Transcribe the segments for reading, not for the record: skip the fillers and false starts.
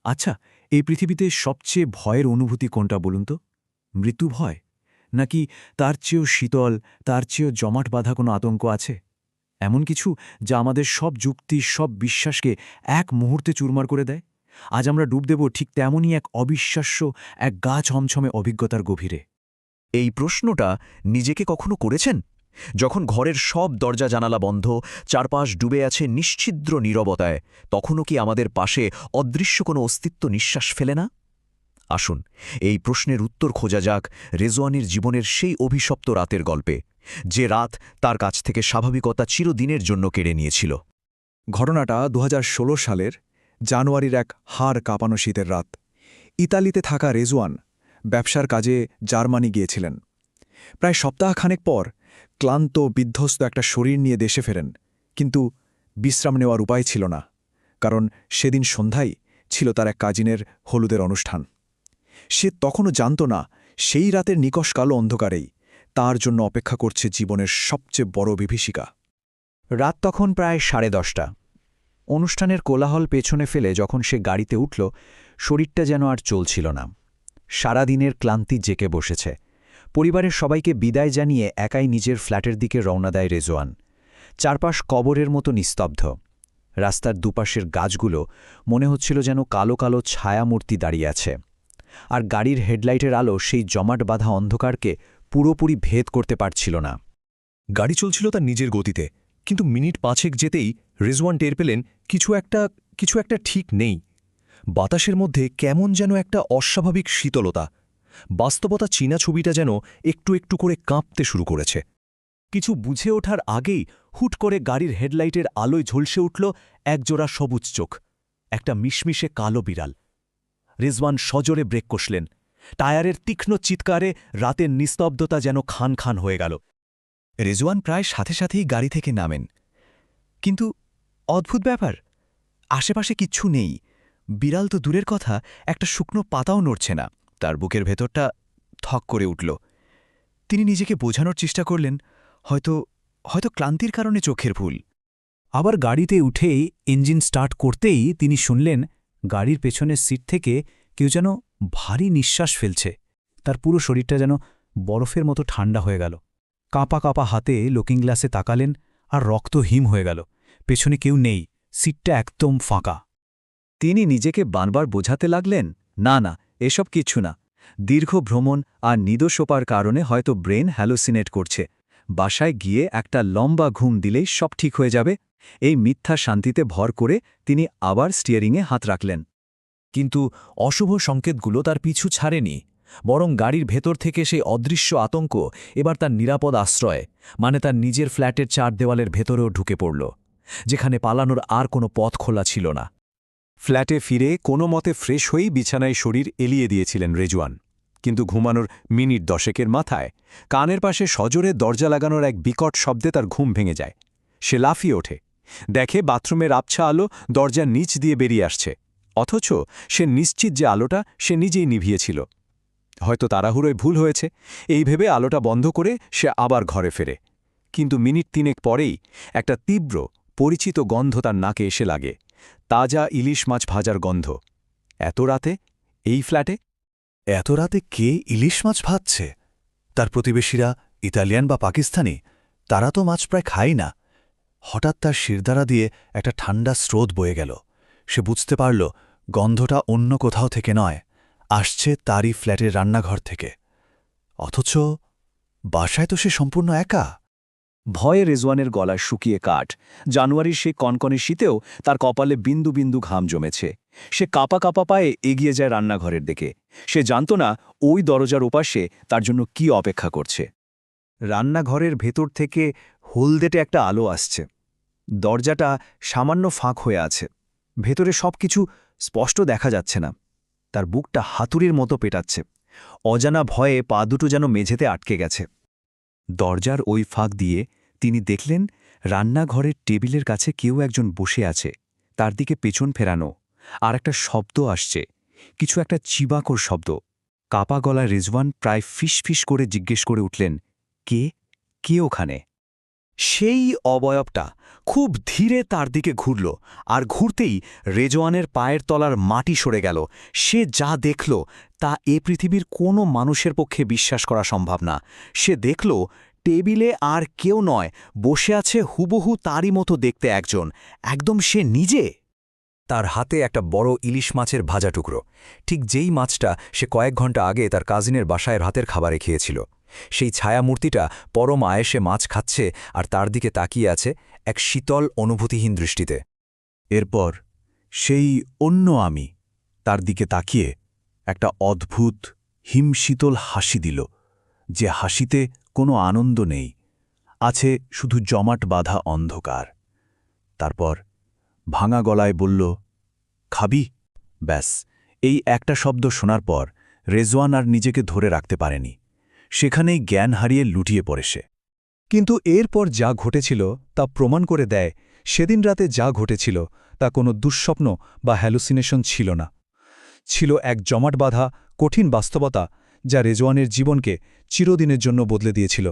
আচ্ছা, এই পৃথিবীতে সবচেয়ে ভয়ের অনুভূতি কোনটা বলুন তো? মৃত্যু ভয়? নাকি তার চেয়েও শীতল, তার চেয়েও জমাট বাঁধা কোনো আতঙ্ক আছে? এমন কিছু যা আমাদের সব যুক্তি, সব বিশ্বাসকে এক মুহূর্তে চুরমার করে দেয়? আজ আমরা ডুব দেব ঠিক তেমনই এক অবিশ্বাস্য, এক গা ছমছমে অভিজ্ঞতার গভীরে। এই প্রশ্নটা নিজেকে কখনো করেছেন? যখন ঘরের সব দরজা জানালা বন্ধ, চারপাশ ডুবে আছে নিশ্ছিদ্র নীরবতায়, তখনও কি আমাদের পাশে অদৃশ্য কোনো অস্তিত্ব নিঃশ্বাস ফেলে না? আসুন, এই প্রশ্নের উত্তর খোঁজা যাক রেজওয়ানের জীবনের সেই অভিশপ্ত রাতের গল্পে, যে রাত তার কাছ থেকে স্বাভাবিকতা চিরদিনের জন্য কেড়ে নিয়েছিল। ঘটনাটা ২০১৬ সালের জানুয়ারির এক হাড় কাঁপানো শীতের রাত। ইতালিতে থাকা রেজওয়ান ব্যবসার কাজে জার্মানি গিয়েছিলেন। প্রায় সপ্তাহখানেক পর ক্লান্ত বিধ্বস্ত একটা শরীর নিয়ে দেশে ফেরেন, কিন্তু বিশ্রাম নেওয়ার উপায় ছিল না, কারণ সেদিন সন্ধ্যায় ছিল তার এক কাজিনের হলুদের অনুষ্ঠান। সে তখনও জানত না সেই রাতের নিকষ কালো অন্ধকারেই তার জন্য অপেক্ষা করছে জীবনের সবচেয়ে বড় বিভীষিকা। রাত তখন প্রায় 10:30। অনুষ্ঠানের কোলাহল পেছনে ফেলে যখন সে গাড়িতে উঠল, শরীরটা যেন আর চলছিল না। সারাদিনের ক্লান্তি জেকে বসেছে। পরিবারের সবাইকে বিদায় জানিয়ে একাই নিজের ফ্ল্যাটের দিকে রওনা দেয় রেজওয়ান। চারপাশ কবরের মতো নিস্তব্ধ। রাস্তার দুপাশের গাছগুলো মনে হচ্ছিল যেন কালো কালো ছায়ামূর্তি দাঁড়িয়ে আছে। আর গাড়ির হেডলাইটের আলো সেই জমাট বাঁধা অন্ধকারকে পুরোপুরি ভেদ করতে পারছিল না। গাড়ি চলছিল তার নিজের গতিতে, কিন্তু মিনিট 5 যেতেই রেজওয়ান টের পেলেন কিছু একটা ঠিক নেই। বাতাসের মধ্যে কেমন যেন একটা অস্বাভাবিক শীতলতা। বাস্তবতা চীনা ছবিটা যেন একটু একটু করে কাঁপতে শুরু করেছে। কিছু বুঝে ওঠার আগেই হুট করে গাড়ির হেডলাইটের আলোয় ঝলসে উঠল একজোড়া সবুজ চোখ, একটা মিশমিশে কালো বিড়াল। রেজওয়ান সজোরে ব্রেক কষলেন। টায়ারের তীক্ষ্ণ চিৎকারে রাতের নিস্তব্ধতা যেন খান খান হয়ে গেল। রেজওয়ান প্রায় সাথে সাথেই গাড়ি থেকে নামেন। কিন্তু অদ্ভুত ব্যাপার, আশেপাশে কিচ্ছু নেই। বিড়াল তো দূরের কথা, একটা শুকনো পাতাও নড়ছে না। তার বুকের ভেতরটা থক করে উঠল। তিনি নিজেকে বোঝানোর চেষ্টা করলেন, হয়তো হয়তো ক্লান্তির কারণে চোখের ভুল। আবার গাড়িতে উঠেই ইঞ্জিন স্টার্ট করতেই তিনি শুনলেন গাড়ির পেছনের সিট থেকে কেউ যেন ভারী নিঃশ্বাস ফেলছে। তার পুরো শরীরটা যেন বরফের মতো ঠান্ডা হয়ে গেল। কাঁপা কাঁপা হাতে লুকিং গ্লাসে তাকালেন, আর রক্ত হিম হয়ে গেল। পেছনে কেউ নেই, সিটটা একদম ফাঁকা। তিনি নিজেকে বারবার বোঝাতে লাগলেন, না না, এসব কিছু না। দীর্ঘ ভ্রমণ আর নিদোষোপার কারণে হয়তো ব্রেন হ্যালোসিনেট করছে। বাসায় গিয়ে একটা লম্বা ঘুম দিলেই সব ঠিক হয়ে যাবে। এই মিথ্যা শান্তিতে ভর করে তিনি আবার স্টিয়ারিংয়ে হাত রাখলেন। কিন্তু অশুভ সংকেতগুলো তার পিছু ছাড়েনি, বরং গাড়ির ভেতর থেকে সেই অদৃশ্য আতঙ্ক এবার তার নিরাপদ আশ্রয়, মানে তার নিজের ফ্ল্যাটের 4 দেওয়ালের ভেতরেও ঢুকে পড়ল, যেখানে পালানোর আর কোনো পথ খোলা ছিল না। ফ্ল্যাটে ফিরে কোনো মতে ফ্রেশ হয়েই বিছানায় শরীর এলিয়ে দিয়েছিলেন রেজওয়ান। কিন্তু ঘুমানোর মিনিট 10 মাথায় কানের পাশে সজোরে দরজা লাগানোর এক বিকট শব্দে তার ঘুম ভেঙে যায়। সে লাফিয়ে ওঠে, দেখে বাথরুমের আবছা আলো দরজার নিচ দিয়ে বেরিয়ে আসছে, অথচ সে নিশ্চিত যে আলোটা সে নিজেই নিভিয়েছিল। হয়তো তাড়াহুড়োয় ভুল হয়েছে, এই ভেবে আলোটা বন্ধ করে সে আবার ঘরে ফেরে। কিন্তু মিনিট 3 পরেই একটা তীব্র পরিচিত গন্ধ তার নাকে এসে লাগে, তাজা ইলিশ মাছ ভাজার গন্ধ। এত রাতে এই ফ্ল্যাটে? এত রাতে কে ইলিশ মাছ ভাজছে? তার প্রতিবেশীরা ইতালিয়ান বা পাকিস্তানি? তারা তো মাছ প্রায় খায় না। হঠাৎ তার শিরদাঁড়া দিয়ে একটা ঠান্ডা স্রোত বয়ে গেল। সে বুঝতে পারল গন্ধটা অন্য কোথাও থেকে নয়, আসছে তারই ফ্ল্যাটের রান্নাঘর থেকে। অথচ বাসায় তো সে সম্পূর্ণ একা। ভয়ে রেজওয়ানের গলায় শুকিয়ে কাঠ। জানুয়ারির সেই কনকনে শীতেও তার কপালে বিন্দু বিন্দু ঘাম জমেছে। সে কাঁপা কাঁপা পায়ে এগিয়ে যায় রান্নাঘরের দিকে। সে জানত না ওই দরজার ওপাশে তার জন্য কি অপেক্ষা করছে। রান্নাঘরের ভেতর থেকে হলদেটে একটা আলো আসছে। দরজাটা সামান্য ফাঁক হয়ে আছে, ভেতরে সবকিছু স্পষ্ট দেখা যাচ্ছে না। তার বুকটা হাতুড়ির মতো পেটাচ্ছে। অজানা ভয়ে পা দুটো যেন মেঝেতে আটকে গেছে। দরজার ওই ফাঁক দিয়ে তিনি দেখলেন রান্নাঘরের টেবিলের কাছে কেউ একজন বসে আছে, তার দিকে পেছন ফেরানো। আর একটা শব্দ আসছে, কিছু একটা চিবাকর শব্দ। কাপা গলায় রেজওয়ান প্রায় ফিস ফিস করে জিজ্ঞেস করে উঠলেন, কে কে ওখানে? সেই অবয়বটা খুব ধীরে তার দিকে ঘুরল, আর ঘুরতেই রেজওয়ানের পায়ের তলার মাটি সরে গেল। সে যা দেখল তা এ পৃথিবীর কোনো মানুষের পক্ষে বিশ্বাস করা সম্ভব না। সে দেখল টেবিলে আর কেউ নয়, বসে আছে হুবহু তারই মতো দেখতে একজন, একদম সে নিজে। তার হাতে একটা বড় ইলিশ মাছের ভাজা টুকরো, ঠিক যেই মাছটা সে কয়েক ঘন্টা আগে তার কাজিনের বাসায় রাতের খাবারে খেয়েছিল। সেই ছায়ামূর্তিটা পরম আয়েসে মাছ খাচ্ছে আর তার দিকে তাকিয়ে আছে এক শীতল অনুভূতিহীন দৃষ্টিতে। এরপর সেই অন্য আমি তার দিকে তাকিয়ে একটা অদ্ভুত হিমশীতল হাসি দিল, যে হাসিতে কোনো আনন্দ নেই, আছে শুধু জমাট বাঁধা অন্ধকার। তারপর ভাঙা গলায় বলল, খাবি? ব্যাস, এই একটা শব্দ শোনার পর রেজওয়ান আর নিজেকে ধরে রাখতে পারেনি। সেখানেই জ্ঞান হারিয়ে লুটিয়ে পড়ে সে। কিন্তু এরপর যা ঘটেছিল তা প্রমাণ করে দেয় সেদিন রাতে যা ঘটেছিল তা কোনো দুঃস্বপ্ন বা হ্যালুসিনেশন ছিল না, ছিল এক জমাট বাঁধা কঠিন বাস্তবতা যা রেজওয়ানের জীবনকে চিরদিনের জন্য বদলে দিয়েছিল।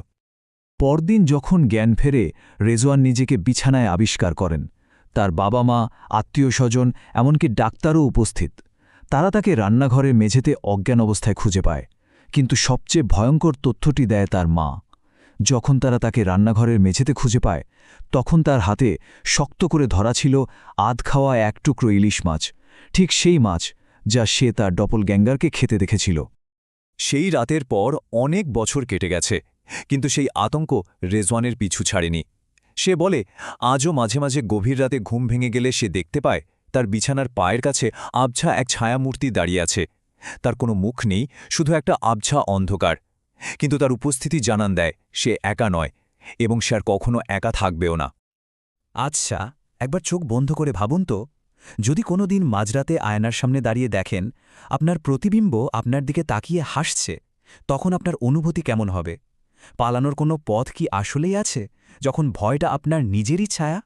পরদিন যখন জ্ঞান ফেরে, রেজওয়ান নিজেকে বিছানায় আবিষ্কার করেন। তার বাবা মা, আত্মীয়স্বজন, এমনকি ডাক্তারও উপস্থিত। তারা তাকে রান্নাঘরের মেঝেতে অজ্ঞান অবস্থায় খুঁজে পায়। কিন্তু সবচেয়ে ভয়ঙ্কর তথ্যটি দেয় তার মা। যখন তারা তাকে রান্নাঘরের মেঝেতে খুঁজে পায়, তখন তার হাতে শক্ত করে ধরা ছিল আধ খাওয়া এক টুকরো ইলিশ মাছ, ঠিক সেই মাছ যা সে তার ডপলগ্যাঙ্গারকে খেতে দেখেছিল। সেই রাতের পর অনেক বছর কেটে গেছে, কিন্তু সেই আতঙ্ক রেজওয়ানের পিছু ছাড়েনি। সে বলে, আজও মাঝে মাঝে গভীর রাতে ঘুম ভেঙে গেলে সে দেখতে পায় তার বিছানার পায়ের কাছে আবছা এক ছায়ামূর্তি দাঁড়িয়ে আছে। তার কোনো মুখ নেই, শুধু একটা আবছা অন্ধকার, কিন্তু তার উপস্থিতি জানান দেয় সে একা নয়, এবং সে আর কখনো একা থাকবেও না। আচ্ছা, একবার চোখ বন্ধ করে ভাবুন তো, যদি কোনো দিন মাঝরাতে আয়নার সামনে দাঁড়িয়ে দেখেন আপনার প্রতিবিম্ব আপনার দিকে তাকিয়ে হাসছে, তখন আপনার অনুভূতি কেমন হবে? পালানোর কোনো পথ কি আসলেই আছে, যখন ভয়টা আপনার নিজেরই ছায়া?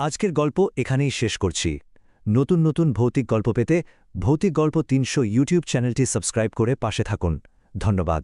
আজকের গল্প এখানেই শেষ করছি। নতুন নতুন ভৌতিক গল্প পেতে ভৌতিক গল্প ৩০০ ইউটিউব চ্যানেলটি সাবস্ক্রাইব করে পাশে থাকুন। ধন্যবাদ।